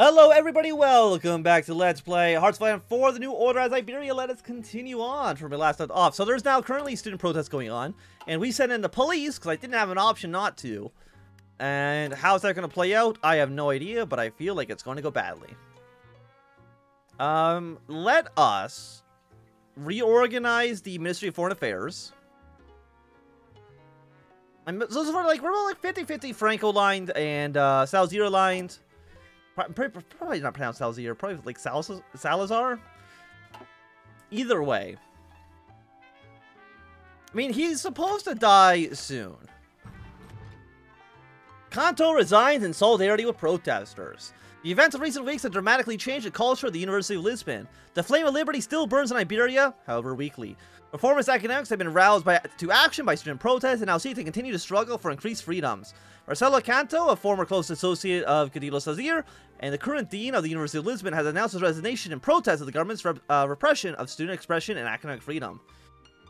Hello everybody, welcome back to Let's Play Hearts for the New Order as Iberia. Let us continue on from where we last left off. So there's now currently student protests going on, and we sent in the police because I didn't have an option not to. And how's that going to play out? I have no idea, but I feel like it's going to go badly. Let us reorganize the Ministry of Foreign Affairs. And so we're like 50-50 Franco-lined and Salazar-lined. Probably not pronounced Salazar, probably like Salazar. Either way. I mean, he's supposed to die soon. Canto resigns in solidarity with protesters. The events of recent weeks have dramatically changed the culture of the University of Lisbon. The flame of liberty still burns in Iberia, however weakly. Performance academics have been roused to action by student protests and now seek to continue to struggle for increased freedoms. Marcelo Canto, a former close associate of Cadillo Salazar, and the current dean of the University of Lisbon, has announced his resignation in protest of the government's repression of student expression and academic freedom.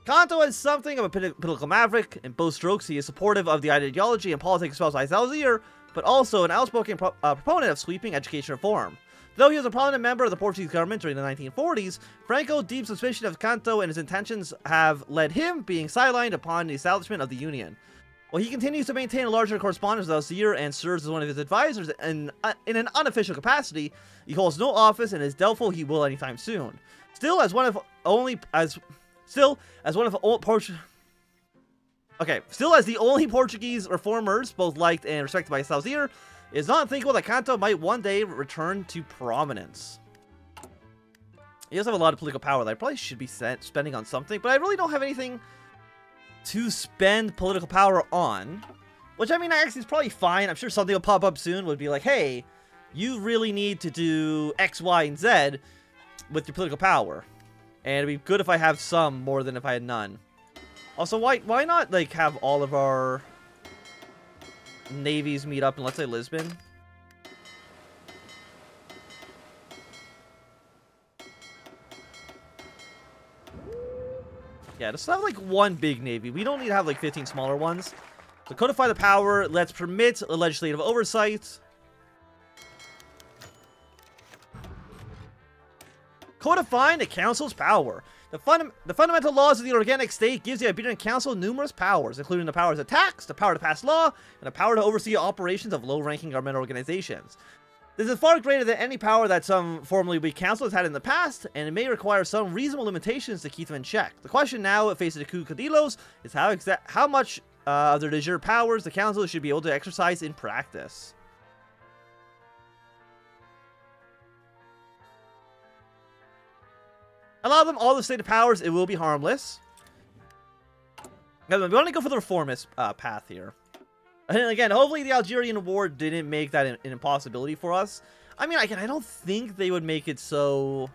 Canto is something of a political maverick. In both strokes, he is supportive of the ideology and politics espoused by Salazar, but also an outspoken proponent of sweeping education reform. Though he was a prominent member of the Portuguese government during the 1940s, Franco's deep suspicion of Canto and his intentions have led him being sidelined upon the establishment of the Union. While he continues to maintain a larger correspondence with Salazar and serves as one of his advisors in an unofficial capacity, he holds no office and is doubtful he will anytime soon. Still, as the only Portuguese reformers, both liked and respected by Salazar, it is not unthinkable that Canto might one day return to prominence. He does have a lot of political power that I probably should be spending on something, but I really don't have anything to spend political power on. Which, I mean, actually is probably fine. I'm sure something will pop up soon would be like, hey, you really need to do X, Y, and Z with your political power. And it'd be good if I have some more than if I had none. Also, why not, like, have all of our navies meet up in, let's say, Lisbon? Yeah, just have, like, one big navy. We don't need to have, like, 15 smaller ones. So codify the power. Let's permit legislative oversight. Codifying the council's power. The fundamental laws of the organic state gives the Iberian Council numerous powers, including the powers of tax, the power to pass law, and the power to oversee operations of low-ranking governmental organizations. This is far greater than any power that some formerly weak councils had in the past, and it may require some reasonable limitations to keep them in check. The question now, facing the coup Cadillos, is how much of their de jure powers the council should be able to exercise in practice. Allow them all the stated powers, it will be harmless. We want to go for the reformist path here. And again, hopefully the Algerian War didn't make that an impossibility for us. I mean, I don't think they would make it so...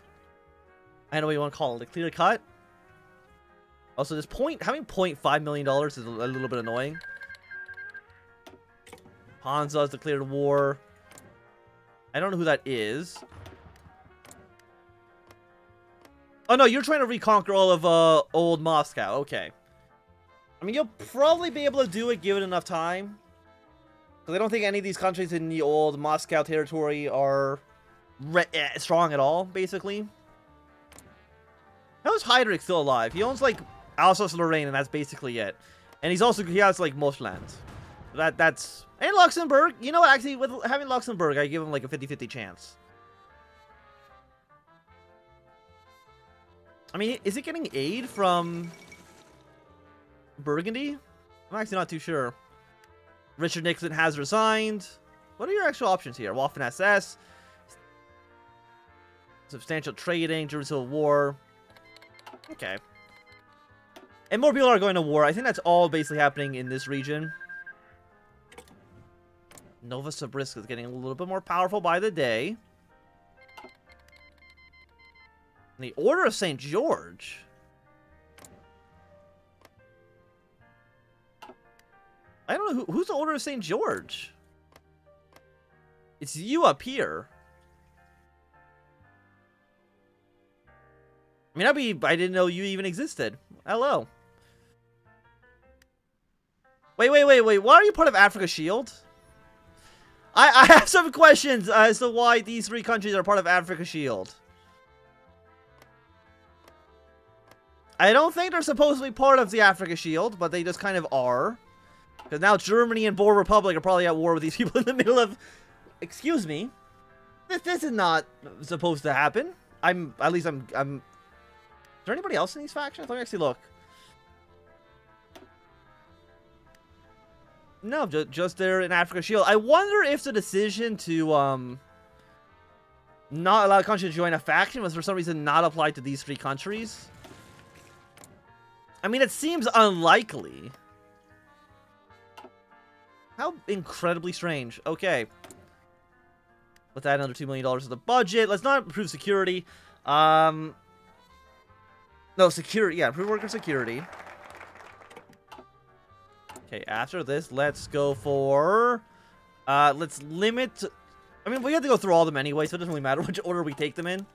I don't know what you want to call it, like clear cut. Also, having $0.5 million is a little bit annoying. Hansa's declared war. I don't know who that is. Oh, no, you're trying to reconquer all of old Moscow. Okay. I mean, you'll probably be able to do it given enough time. Because I don't think any of these countries in the old Moscow territory are strong at all, basically. How is Heydrich still alive? He owns, like, Alsace-Lorraine, and that's basically it. And he has, like, most lands. That's... And Luxembourg. You know what, actually, with having Luxembourg, I give him, like, a 50-50 chance. I mean, is it getting aid from Burgundy? I'm actually not too sure. Richard Nixon has resigned. What are your actual options here? Waffen SS. Substantial trading. German Civil War. Okay. And more people are going to war. I think that's all basically happening in this region. Novosibirsk is getting a little bit more powerful by the day. The Order of St. George. I don't know who's the Order of St. George. It's you up here. I mean, I didn't know you even existed. Hello. Wait. Why are you part of Africa Shield? I have some questions as to why these 3 countries are part of Africa Shield. I don't think they're supposed to be part of the Africa Shield, but they just kind of are. Because now Germany and Boer Republic are probably at war with these people in the middle of... Excuse me. This is not supposed to happen. At least I'm... Is there anybody else in these factions? Let me actually look. No, just they're in Africa Shield. I wonder if the decision to not allow a country to join a faction was for some reason not applied to these 3 countries. I mean, it seems unlikely. How incredibly strange. Okay. Let's add another $2 million to the budget. Let's not improve security. No, security. Yeah, improve worker security. Okay, after this, let's go for... let's limit... I mean, we have to go through all of them anyway, so it doesn't really matter which order we take them in.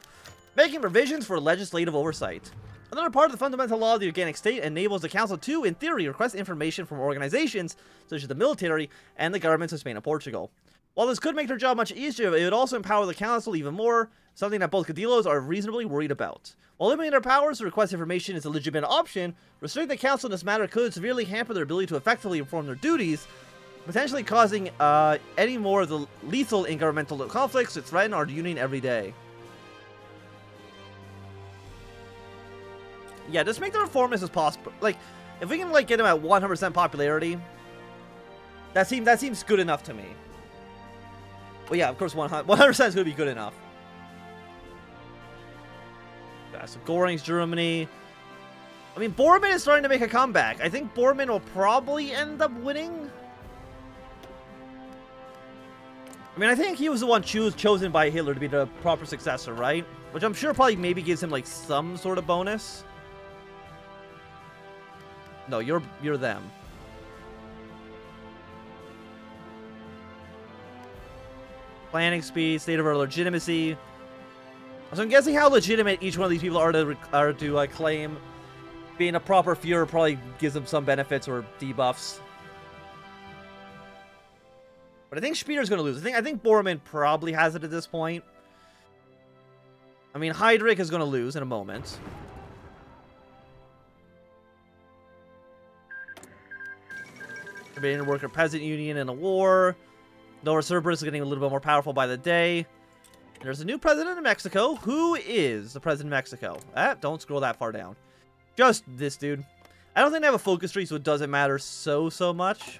Making provisions for legislative oversight. Another part of the fundamental law of the organic state enables the council to, in theory, request information from organizations such as the military and the governments of Spain and Portugal. While this could make their job much easier, it would also empower the council even more, something that both Cadillos are reasonably worried about. While limiting their powers to request information is a legitimate option, restricting the council in this matter could severely hamper their ability to effectively inform their duties, potentially causing any more of the lethal intergovernmental conflicts that threaten our union every day. Yeah, just make the reformists as possible. Like, if we can, like, get them at 100% popularity, that seems good enough to me. Well, yeah, of course, 100% is going to be good enough. Yeah, so Goring's Germany. I mean, Bormann is starting to make a comeback. I think Bormann will probably end up winning. I mean, I think he was the one chosen by Hitler to be the proper successor, right? Which I'm sure probably maybe gives him, like, some sort of bonus. No, you're them. Planning speed, state of our legitimacy. So I'm guessing how legitimate each one of these people are to claim. Being a proper Führer probably gives them some benefits or debuffs. But I think Speeder's going to lose. I think Bormann probably has it at this point. I mean, Heydrich is going to lose in a moment. Iberian Worker Peasant Union in a war. Lower Cerberus is getting a little bit more powerful by the day. There's a new president of Mexico. Who is the president of Mexico? Don't scroll that far down. Just this dude. I don't think they have a focus tree, so it doesn't matter so much.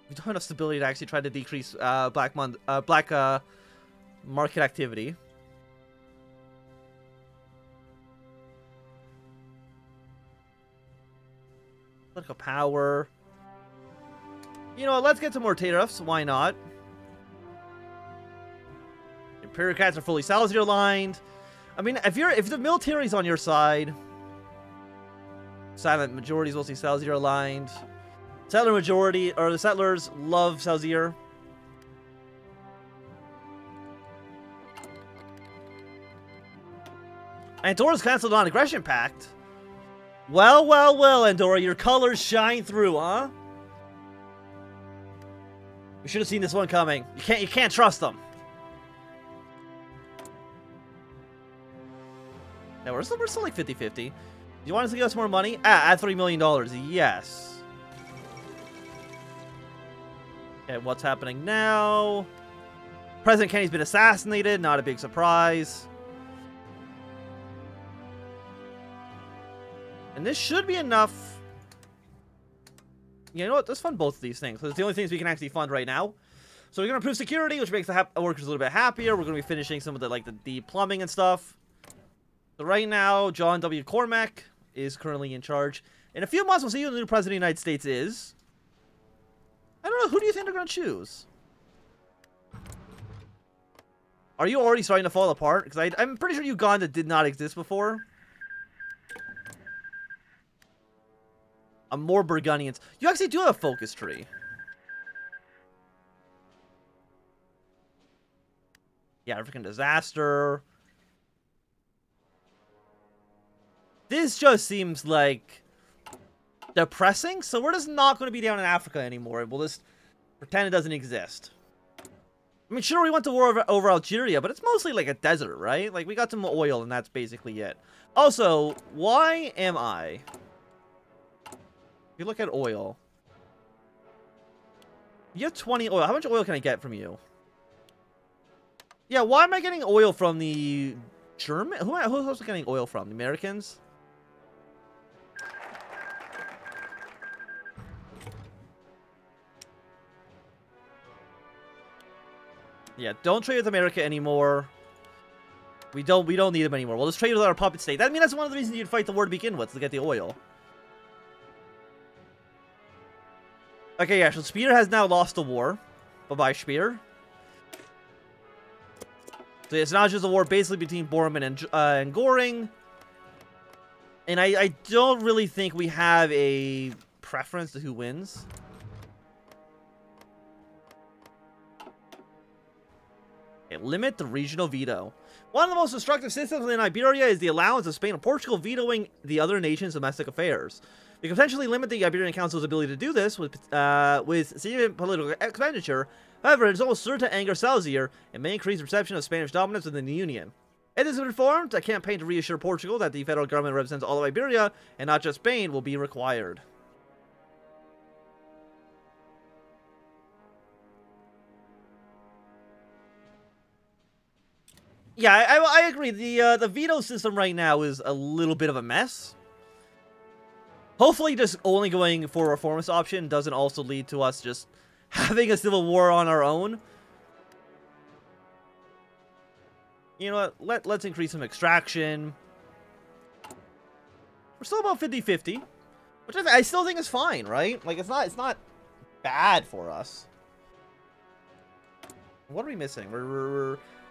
We don't have enough stability to actually try to decrease black market activity. Political power. You know what? Let's get some more tariffs. Why not? Bureaucrats are fully Salazar aligned. I mean, if the military's on your side, silent majorities mostly Salazar aligned. Settler majority, or the settlers love Salazar. Andorra's canceled non-aggression pact. Well, Andorra, your colors shine through, huh? We should have seen this one coming. You can't trust them. Yeah, we're still like 50-50. You want us to give us more money? Add $3 million. Yes. Okay, what's happening now? President Kenny's been assassinated. Not a big surprise. And this should be enough. You know what? Let's fund both of these things. It's the only things we can actually fund right now. So we're going to improve security, which makes the workers a little bit happier. We're going to be finishing some of the plumbing and stuff. So right now, John W. Cormack is currently in charge. In a few months, we'll see who the new president of the United States is. I don't know. Who do you think they're going to choose? Are you already starting to fall apart? Because I'm pretty sure Uganda did not exist before. More Burgundians. You actually do have a focus tree. Yeah, African disaster. This just seems like depressing, so we're just not going to be down in Africa anymore. We'll just pretend it doesn't exist. I mean, sure, we went to war over Algeria, but it's mostly like a desert, right? Like, we got some oil, and that's basically it. Also, why am I... If you look at oil... You have 20 oil. How much oil can I get from you? Yeah, why am I getting oil from the German? Who's also getting oil from? The Americans? Yeah, don't trade with America anymore. We don't need them anymore. We'll just trade with our puppet state. I mean, that's one of the reasons you'd fight the war to begin with, to get the oil. Okay, yeah, so Spear has now lost the war. Bye-bye, Spear. So it's not just a war basically between Bormann and Göring. And I don't really think we have a preference to who wins. Okay, limit the regional veto. One of the most destructive systems in Iberia is the allowance of Spain and Portugal vetoing the other nations' domestic affairs. We can potentially limit the Iberian Council's ability to do this with significant political expenditure. However, it is almost certain to anger Salazar and may increase perception of Spanish dominance within the Union. It is informed a campaign to reassure Portugal that the federal government represents all of Iberia and not just Spain will be required. Yeah, I agree. The veto system right now is a little bit of a mess. Hopefully just only going for a reformist option doesn't also lead to us just having a civil war on our own. You know what? Let's increase some extraction. We're still about 50-50, which I still think is fine, right? Like it's not bad for us. What are we missing?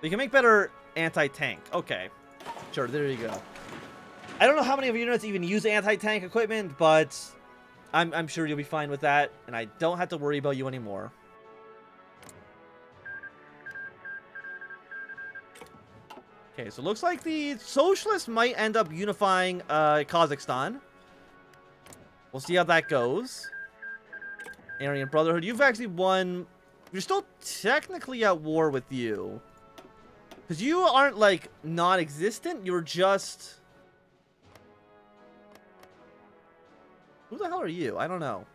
We can make better anti-tank. Okay. Sure, there you go. I don't know how many of your units even use anti-tank equipment, but I'm sure you'll be fine with that, and I don't have to worry about you anymore. Okay, so it looks like the socialists might end up unifying Kazakhstan. We'll see how that goes. Aryan Brotherhood, you've actually won. You're still technically at war with you. Because you aren't, like, non-existent. You're just... Who the hell are you? I don't know.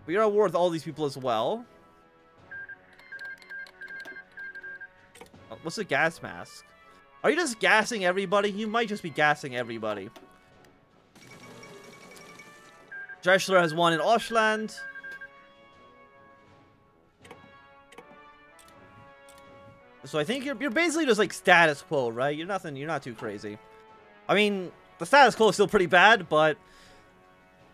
We are at war with all these people as well. Oh, what's a gas mask? Are you just gassing everybody? You might just be gassing everybody. Drechsler has won in Ostland. So I think you're basically just like status quo, right? You're not too crazy. I mean, the status quo is still pretty bad, but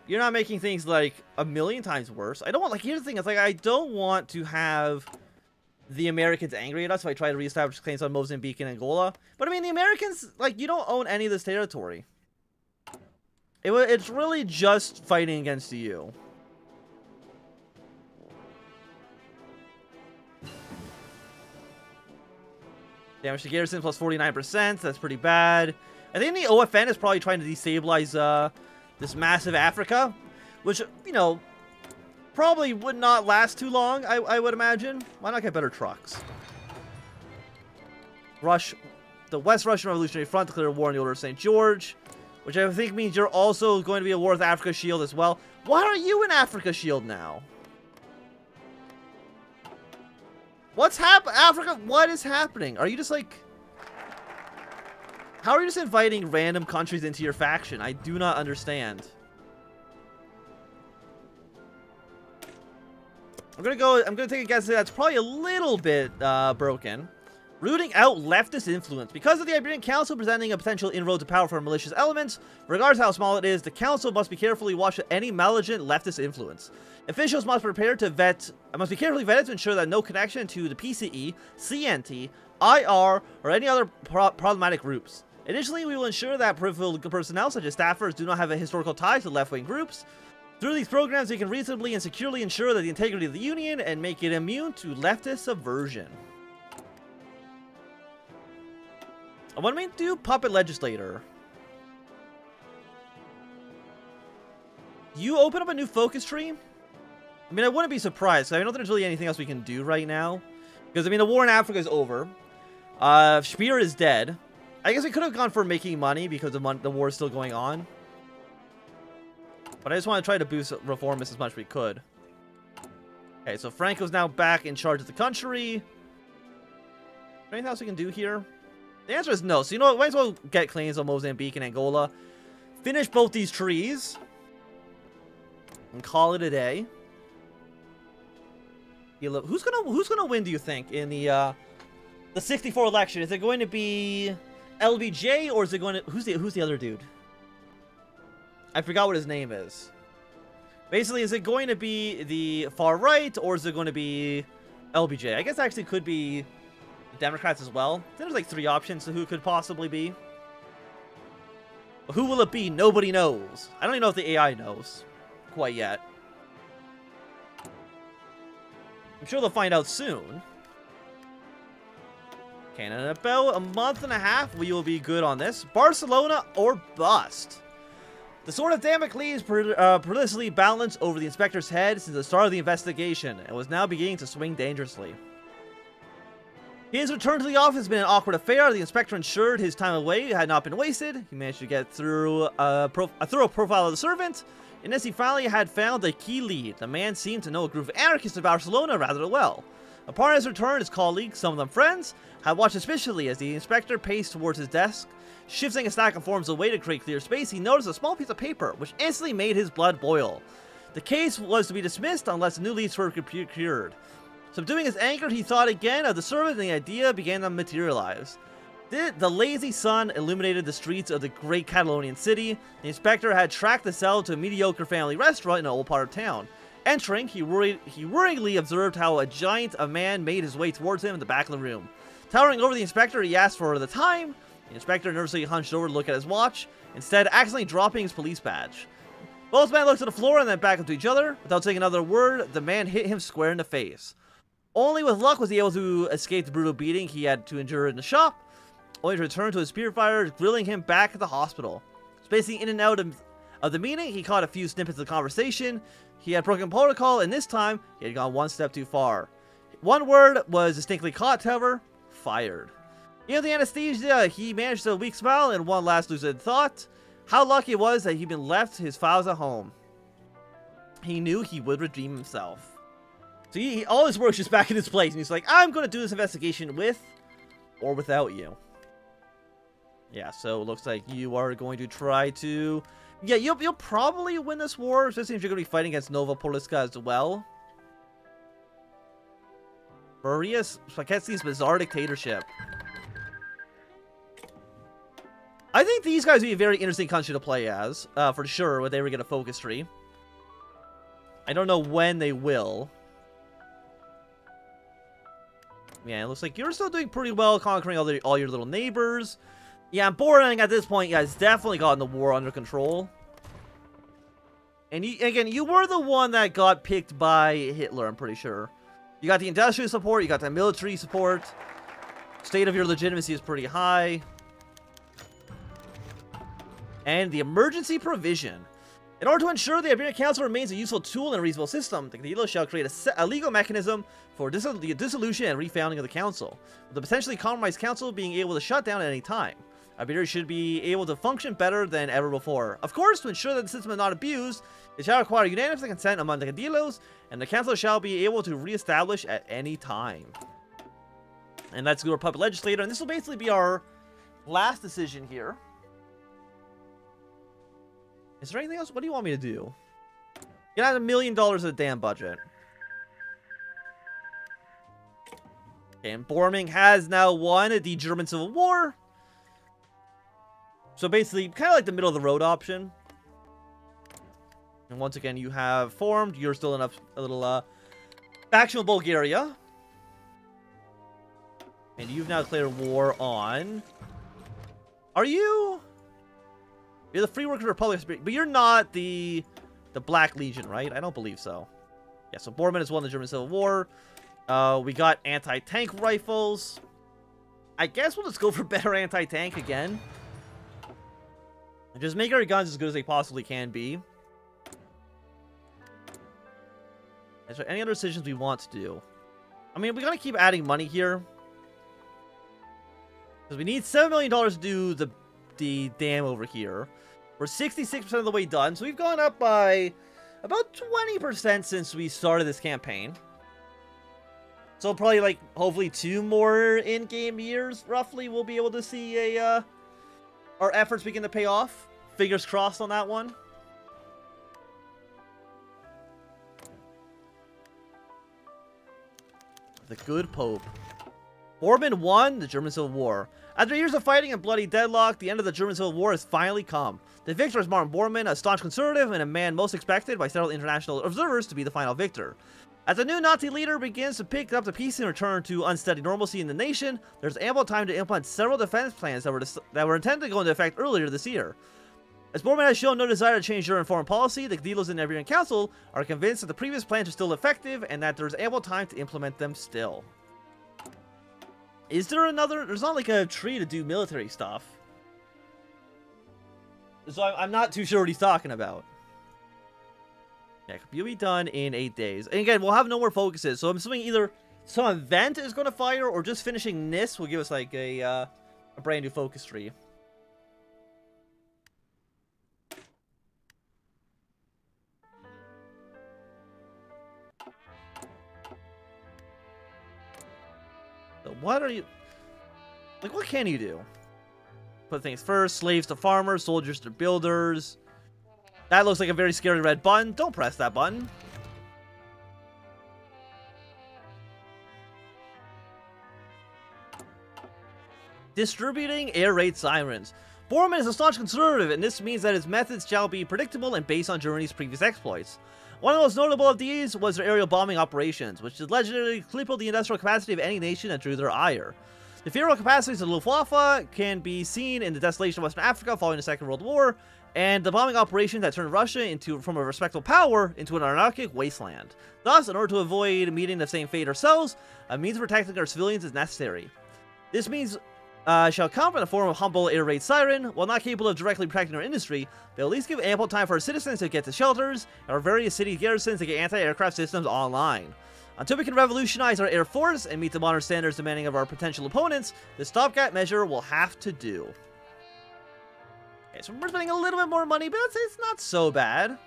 you're not making things like a million times worse. I don't want, like, here's the thing, it's like I don't want to have the Americans angry at us if I try to reestablish claims on Mozambique and Angola. But I mean, the Americans, like, you don't own any of this territory. It's really just fighting against you. Damage to garrison plus 49%. That's pretty bad. I think the OFN is probably trying to destabilize this massive Africa, which, you know, probably would not last too long, I would imagine. Why not get better trucks? The West Russian Revolutionary Front declared war on the Order of St. George, which I think means you're also going to be at war with Africa Shield as well. Why are you in Africa Shield now? What's happening? Africa, what is happening? Are you just like... How are you just inviting random countries into your faction? I do not understand. I'm gonna take a guess that that's probably a little bit broken. Rooting out leftist influence. Because of the Iberian Council presenting a potential inroad to power for malicious elements, regardless of how small it is, the Council must be carefully watched for any malignant leftist influence. Officials must be carefully vetted to ensure that no connection to the PCE, CNT, IR, or any other problematic groups. Additionally, we will ensure that peripheral personnel, such as staffers, do not have a historical tie to left-wing groups. Through these programs, we can reasonably and securely ensure that the integrity of the Union and make it immune to leftist subversion. What do we do? Puppet Legislator. You open up a new focus tree? I mean, I wouldn't be surprised. I don't think there's really anything else we can do right now. Because, I mean, the war in Africa is over. Spear is dead. I guess we could have gone for making money because the war is still going on. But I just want to try to boost reformists as much as we could. Okay, so Franco's now back in charge of the country. Is there anything else we can do here? The answer is no. So, you know what? Might as well get claims on Mozambique and Angola. Finish both these trees. And call it a day. Who's gonna win, do you think, in the 64 election? Is it going to be LBJ, or is it going to... Who's the other dude? I forgot what his name is. Basically, is it going to be the far right, or is it going to be LBJ? I guess it actually could be the Democrats as well. There's like 3 options to who it could possibly be. But who will it be? Nobody knows. I don't even know if the AI knows quite yet. I'm sure they'll find out soon. Okay, and in about a month and a half, we will be good on this. Barcelona or bust. The sword of Damocles perilously balanced over the inspector's head since the start of the investigation, and was now beginning to swing dangerously. His return to the office has been an awkward affair. The inspector ensured his time away had not been wasted. He managed to get through a thorough profile of the servant, and as he finally had found a key lead, the man seemed to know a group of anarchists in Barcelona rather well. Upon his return, his colleagues, some of them friends, had watched suspiciously as the inspector paced towards his desk. Shifting a stack of forms away to create clear space, he noticed a small piece of paper, which instantly made his blood boil. The case was to be dismissed unless new leads were procured. Subduing his anger, he thought again of the servant, and the idea began to materialize. The lazy sun illuminated the streets of the great Catalonian city. The inspector had tracked the cell to a mediocre family restaurant in an old part of town. Entering, he worryingly observed how a giant of man made his way towards him in the back of the room. Towering over the inspector, he asked for the time. The inspector nervously hunched over to look at his watch, instead accidentally dropping his police badge. Both men looked at the floor and then back up to each other. Without saying another word, the man hit him square in the face. Only with luck was he able to escape the brutal beating he had to endure in the shop, only to return to his spear fighters, grilling him back at the hospital. Spacing in and out of the meeting, he caught a few snippets of the conversation. He had broken protocol, and this time, he had gone one step too far. One word was distinctly caught, however: fired. You know, the anesthesia, he managed a weak smile and one last lucid thought. How lucky it was that he'd been left his files at home. He knew he would redeem himself. So all his work's just back in his place, and he's like, I'm going to do this investigation with or without you. Yeah, so it looks like you are going to try to... Yeah, you'll probably win this war, especially if you're going to be fighting against Nova Poliska as well. Maria's Spaghetti's bizarre dictatorship. I think these guys would be a very interesting country to play as, for sure, when they ever get a focus tree. I don't know when they will. Yeah, it looks like you're still doing pretty well conquering all your little neighbors. Yeah, Boring at this point, yeah, has definitely gotten the war under control. And again, you were the one that got picked by Hitler, I'm pretty sure. You got the industrial support, you got the military support. State of your legitimacy is pretty high. And the emergency provision. In order to ensure the Iberian Council remains a useful tool in a reasonable system, the Cabildo shall create a legal mechanism for the dissolution and refounding of the Council, with the potentially compromised Council being able to shut down at any time. Iberia should be able to function better than ever before. Of course, to ensure that the system is not abused, it shall require unanimous consent among the Cabildos, and the Council shall be able to re-establish at any time. And let's go to our puppet legislator, and this will basically be our last decision here. Is there anything else? What do you want me to do? Get out $1 million of the damn budget. Okay, and Borming has now won the German Civil War. So basically, kind of like the middle of the road option. And once again, you have formed. You're still in a little faction with Bulgaria. And you've now declared war on... Are you... You're the Free Workers Republic, but you're not the Black Legion, right? I don't believe so. Yeah, so Bormann has won the German Civil War. We got anti-tank rifles. I guess we'll just go for better anti-tank again. And just make our guns as good as they possibly can be. Is there any other decisions we want to do? I mean, we're going to keep adding money here. Because we need $7 million to do the dam over here. We're 66% of the way done. So we've gone up by about 20% since we started this campaign. So probably like, hopefully 2 more in-game years, roughly, we'll be able to see our efforts begin to pay off. Fingers crossed on that one. The good Pope. Bormann won the German Civil War. After years of fighting and bloody deadlock, the end of the German Civil War has finally come. The victor is Martin Bormann, a staunch conservative and a man most expected by several international observers to be the final victor. As the new Nazi leader begins to pick up the pieces and return to unsteady normalcy in the nation, there's ample time to implement several defense plans that were intended to go into effect earlier this year. As Bormann has shown no desire to change German foreign policy, the Cathedrals in the Iberian Council are convinced that the previous plans are still effective and that there's ample time to implement them still. Is there another... There's not like a tree to do military stuff. So I'm not too sure what he's talking about. Yeah, you'll be done in 8 days. And again, we'll have no more focuses. So I'm assuming either some event is going to fire or just finishing this will give us like a brand new focus tree. So what are you... Like, what can you do? Put things first. Slaves to farmers, soldiers to builders. That looks like a very scary red button. Don't press that button. Distributing air raid sirens. Bormann is a staunch conservative, and this means that his methods shall be predictable and based on Germany's previous exploits. One of the most notable of these was their aerial bombing operations, which allegedly crippled the industrial capacity of any nation that drew their ire. The feral capacities of the Luftwaffe can be seen in the desolation of Western Africa following the Second World War, and the bombing operation that turned Russia from a respectable power into an anarchic wasteland. Thus, in order to avoid meeting the same fate ourselves, a means of protecting our civilians is necessary. This means shall come in the form of humble air raid siren. While not capable of directly protecting our industry, they'll at least give ample time for our citizens to get to shelters, and our various city garrisons to get anti-aircraft systems online. Until we can revolutionize our air force and meet the modern standards demanding of our potential opponents, this stopgap measure will have to do. Okay, so we're spending a little bit more money, but it's not so bad.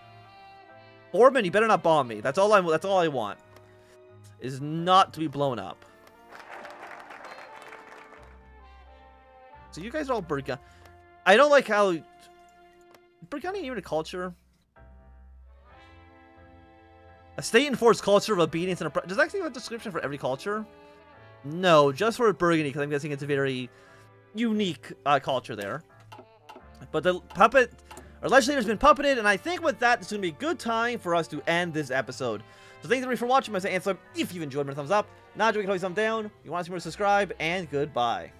Bormann, you better not bomb me. That's all I want. Is not to be blown up. So you guys are all Burgundy. I don't like how Burgundy even a culture. A state-enforced culture of obedience and does that actually have a description for every culture? No, just for Burgundy, because I'm guessing it's a very unique culture there. But the puppet, our legislator's been puppeted, and I think with that, it's going to be a good time for us to end this episode. So thanks everybody for watching. I say, if you enjoyed, thumbs up. Not enjoying, thumbs down. If you want to see more, subscribe, and goodbye.